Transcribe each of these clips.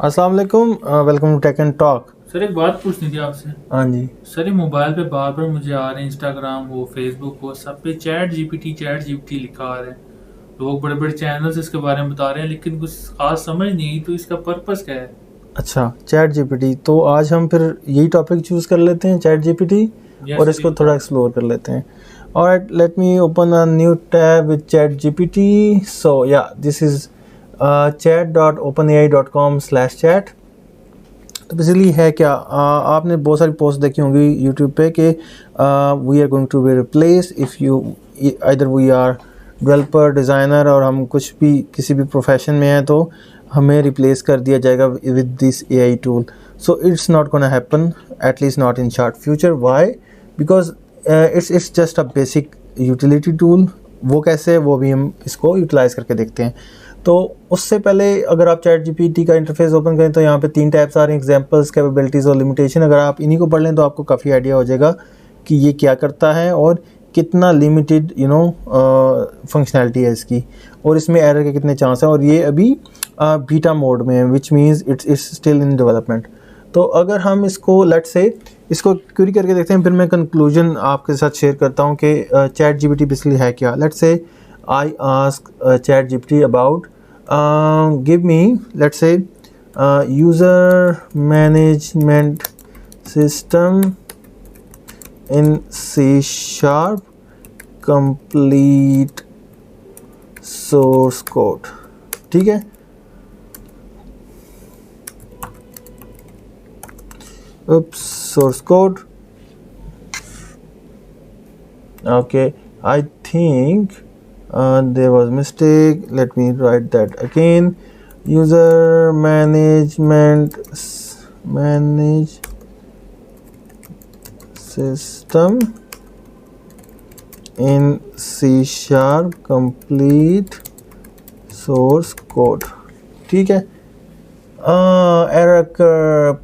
अस्सलाम वालेकुम, welcome to tech and talk. Sir एक बात पूछनी थी आपसे। हाँ जी। सर ये मोबाइल पे बार बार मुझे आ रहे हैं, इंस्टाग्राम हो, फेसबुक हो, सब पे चैट जीपीटी लिखा आ रहा है। लोग बड़े बड़े चैनल्स इसके बारे में बता रहे हैं, लेकिन कुछ खास समझ नहीं आई तो इसका पर्पस क्या है। अच्छा, चैट जीपीटी, तो आज हम फिर यही टॉपिक चूज़ कर लेते हैं, चैट जीपीटी, यस और सर, ये इसको थोड़ा बताएं। एक्सप्लोर कर लेते हैं। Alright, let me open a new tab with ChatGPT. So yeah, this is chat.openai.com/chat। तो बेसिकली है क्या, आपने बहुत सारी पोस्ट देखी होंगी यूट्यूब पे कि we are going to be replace if you, either we are developer, designer, और हम कुछ भी किसी भी प्रोफेशन में हैं तो हमें रिप्लेस कर दिया जाएगा with this AI tool. So it's not gonna happen, at least not in short future. Why? Because it's just a basic utility tool. वो कैसे, वो भी हम इसको यूटिलाइज़ करके देखते हैं। तो उससे पहले अगर आप चैट जीपीटी का इंटरफेस ओपन करें तो यहाँ पे 3 टैब्स आ रहे हैं, एग्जांपल्स, कैपेबिलिटीज़ और लिमिटेशन। अगर आप इन्हीं को पढ़ लें तो आपको काफ़ी आइडिया हो जाएगा कि ये क्या करता है और कितना लिमिटेड फंक्शनैलिटी है इसकी, और इसमें एरर के कितने चांस हैं। और ये अभी बीटा मोड में है, which means it's still in development. तो अगर हम इसको लेट से इसको क्वेरी करके देखते हैं, फिर मैं कंक्लूजन आपके साथ शेयर करता हूँ कि चैट जीपीटी बेसिकली है क्या। लेट से I ask chat GPT about give me, let's say, user management system in C sharp, complete source code। ठीक है, source code। okay, I think there was mistake, let me write that again। user management manage system in C sharp, complete source code। ठीक है, error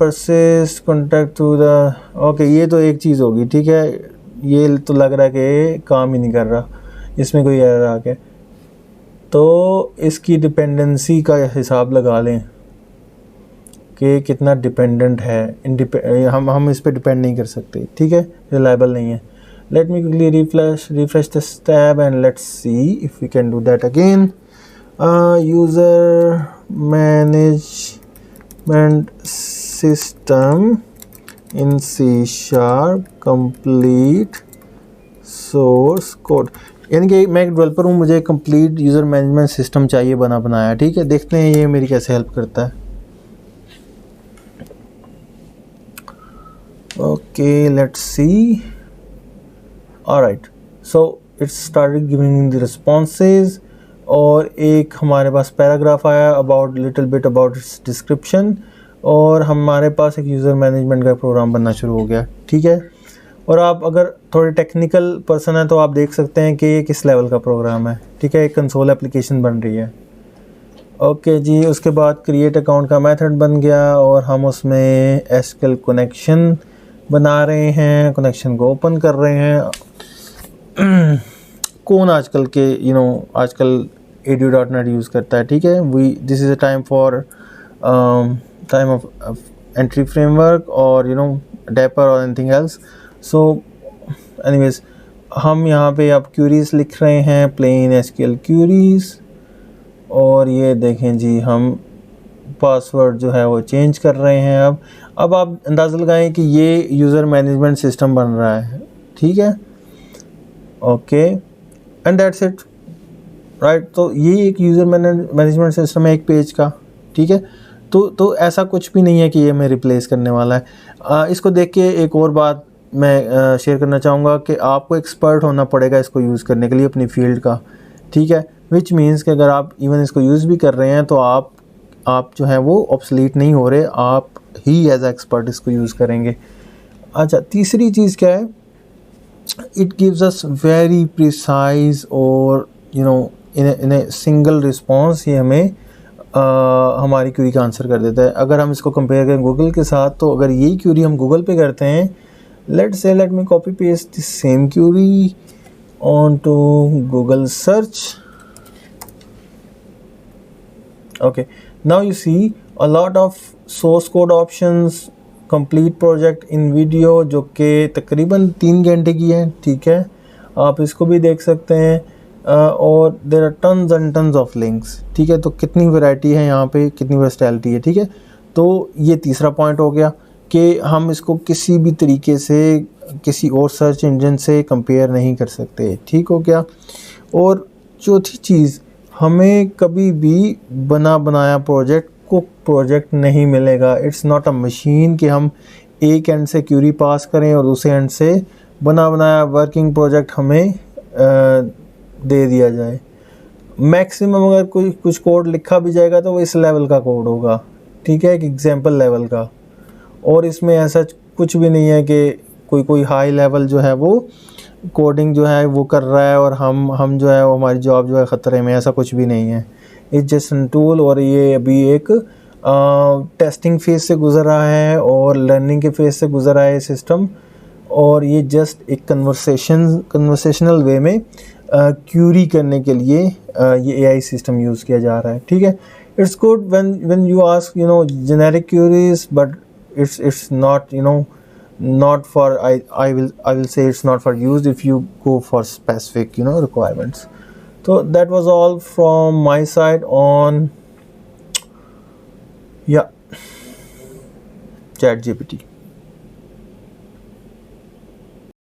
persist contact to the, okay, ये तो एक चीज़ होगी। ठीक है, ये तो लग रहा है कि काम ही नहीं कर रहा, इसमें कोई एरर आ गया। तो इसकी डिपेंडेंसी का हिसाब लगा लें कि कितना डिपेंडेंट है। हम इस पर डिपेंड नहीं कर सकते। ठीक है, रिलायबल नहीं है। Let me quickly refresh this tab and let's see if we can do that again. User management system in C sharp, complete source code. यानी कि मैं एक डेवलपर हूँ, मुझे कंप्लीट यूज़र मैनेजमेंट सिस्टम चाहिए बना बनाया। ठीक है, देखते हैं ये मेरी कैसे हेल्प करता है। Okay, let's see. Alright, so it's started giving the responses, और एक हमारे पास पैराग्राफ आया about little bit about it's description, और हमारे पास एक यूज़र मैनेजमेंट का प्रोग्राम बनना शुरू हो गया। ठीक है, और आप अगर थोड़े टेक्निकल पर्सन हैं तो आप देख सकते हैं कि ये किस लेवल का प्रोग्राम है। ठीक है, एक कंसोल एप्लीकेशन बन रही है। ओके जी, उसके बाद क्रिएट अकाउंट का मेथड बन गया, और हम उसमें एसक्यूएल कनेक्शन बना रहे हैं, कनेक्शन को ओपन कर रहे हैं। कौन आजकल के आजकल edu.net यूज़ करता है। ठीक है, this is a time for time of entry framework और डेपर और एनीथिंग एल्स। सो एनीवेज, हम यहाँ पे अब क्यूरीज लिख रहे हैं, प्लेन एसक्यूएल क्यूरीज, और ये देखें जी, हम पासवर्ड जो है वो चेंज कर रहे हैं। अब आप अंदाज़ा लगाएं कि ये यूज़र मैनेजमेंट सिस्टम बन रहा है। ठीक है, okay, and that's it, right. तो ये एक यूज़र मैनेजमेंट सिस्टम है एक पेज का। ठीक है, तो ऐसा कुछ भी नहीं है कि ये हमें रिप्लेस करने वाला है। इसको देख के एक और बात मैं शेयर करना चाहूँगा कि आपको एक्सपर्ट होना पड़ेगा इसको यूज़ करने के लिए अपनी फील्ड का। ठीक है, विच मीन्स कि अगर आप इवन इसको यूज़ भी कर रहे हैं तो आप जो है वो ऑब्सलीट नहीं हो रहे, आप ही एज एक्सपर्ट इसको यूज़ करेंगे। अच्छा, तीसरी चीज़ क्या है, it gives us very precise और इन ए सिंगल रिस्पॉन्स ये हमें हमारी क्यूरी का आंसर कर देता है। अगर हम इसको कंपेयर करें गूगल के साथ, तो अगर यही क्यूरी हम गूगल पे करते हैं, let me copy paste the same query onto Google search। okay, now you see a lot of source code options, complete project in video जो कि तकरीबन 3 घंटे की है, ठीक है, आप इसको भी देख सकते हैं। और there are tons and tons of links, ठीक है, तो कितनी वैरायटी है यहाँ पे, कितनी वर्सटैलिटी है, ठीक है। तो ये तीसरा पॉइंट हो गया कि हम इसको किसी भी तरीके से किसी और सर्च इंजन से कंपेयर नहीं कर सकते, ठीक हो गया। और चौथी चीज़, हमें कभी भी बना बनाया प्रोजेक्ट को प्रोजेक्ट नहीं मिलेगा। इट्स नॉट अ मशीन कि हम एक एंड से क्यूरी पास करें और दूसरे एंड से बना बनाया वर्किंग प्रोजेक्ट हमें दे दिया जाए। मैक्सिमम अगर कोई कुछ कोड लिखा भी जाएगा तो वो इस लेवल का कोड होगा, ठीक है, एक एग्जाम्पल लेवल का। और इसमें ऐसा कुछ भी नहीं है कि कोई हाई लेवल जो है वो कोडिंग जो है वो कर रहा है और हम जो है वो हमारी जॉब जो है ख़तरे में, ऐसा कुछ भी नहीं है। इट्स जस्ट एन टूल, और ये अभी एक टेस्टिंग फेज से गुजर रहा है और लर्निंग के फेज से गुजर रहा है सिस्टम। और ये जस्ट एक कन्वर्सेशनल वे में क्यूरी करने के लिए ये एआई सिस्टम यूज़ किया जा रहा है, ठीक है। It's good when you ask generic queries, but it's not not for I will say it's not for use if you go for specific requirements. So that was all from my side on ChatGPT.